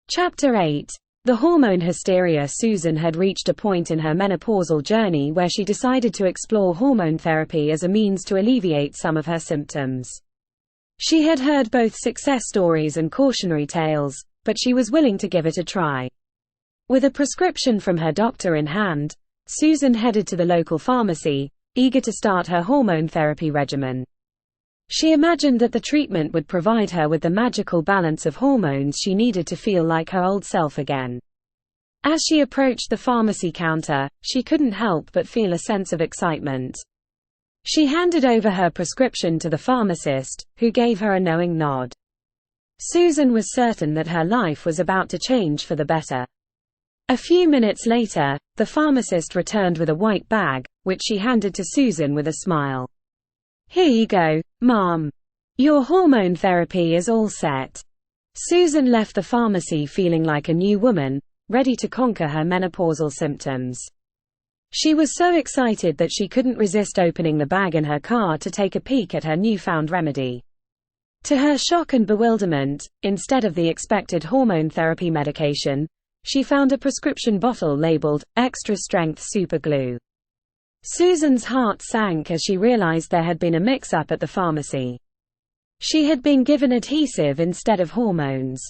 Chapter 8. The hormone hysteria. Susan had reached a point in her menopausal journey where she decided to explore hormone therapy as a means to alleviate some of her symptoms. She had heard both success stories and cautionary tales, but she was willing to give it a try. With a prescription from her doctor in hand, Susan headed to the local pharmacy, eager to start her hormone therapy regimen. She imagined that the treatment would provide her with the magical balance of hormones she needed to feel like her old self again. As she approached the pharmacy counter, she couldn't help but feel a sense of excitement. She handed over her prescription to the pharmacist, who gave her a knowing nod. Susan was certain that her life was about to change for the better. A few minutes later, the pharmacist returned with a white bag, which she handed to Susan with a smile. "Here you go, Mom. Your hormone therapy is all set." Susan left the pharmacy feeling like a new woman, ready to conquer her menopausal symptoms. She was so excited that she couldn't resist opening the bag in her car to take a peek at her newfound remedy. To her shock and bewilderment, instead of the expected hormone therapy medication, she found a prescription bottle labeled extra strength super glue. Susan's heart sank as she realized there had been a mix-up at the pharmacy. She had been given adhesive instead of hormones.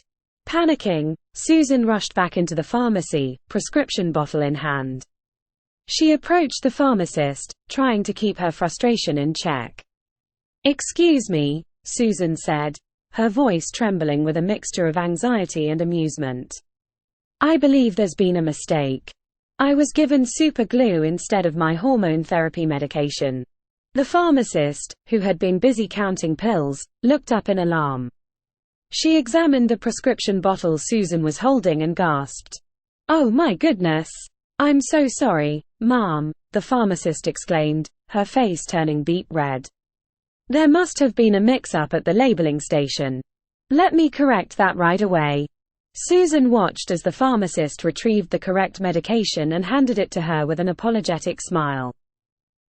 Panicking, Susan rushed back into the pharmacy, prescription bottle in hand. She approached the pharmacist, trying to keep her frustration in check. "Excuse me," Susan said, her voice trembling with a mixture of anxiety and amusement. "I believe there's been a mistake. I was given super glue instead of my hormone therapy medication." The pharmacist, who had been busy counting pills, looked up in alarm. She examined the prescription bottle Susan was holding and gasped. "Oh my goodness! I'm so sorry, Mom," the pharmacist exclaimed, her face turning beet red. "There must have been a mix-up at the labeling station. Let me correct that right away." Susan watched as the pharmacist retrieved the correct medication and handed it to her with an apologetic smile.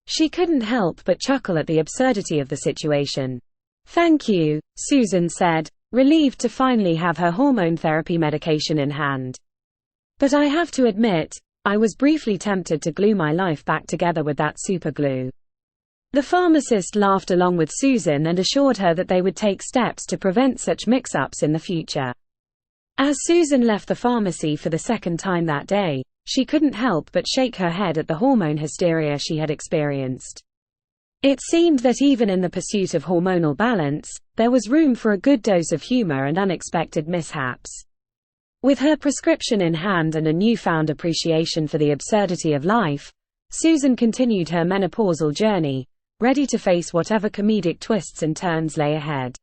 She couldn't help but chuckle at the absurdity of the situation. "Thank you," Susan said, relieved to finally have her hormone therapy medication in hand. "But I have to admit, I was briefly tempted to glue my life back together with that super glue." The pharmacist laughed along with Susan and assured her that they would take steps to prevent such mix-ups in the future. As Susan left the pharmacy for the second time that day, she couldn't help but shake her head at the hormone hysteria she had experienced. It seemed that even in the pursuit of hormonal balance, there was room for a good dose of humor and unexpected mishaps. With her prescription in hand and a newfound appreciation for the absurdity of life, Susan continued her menopausal journey, ready to face whatever comedic twists and turns lay ahead.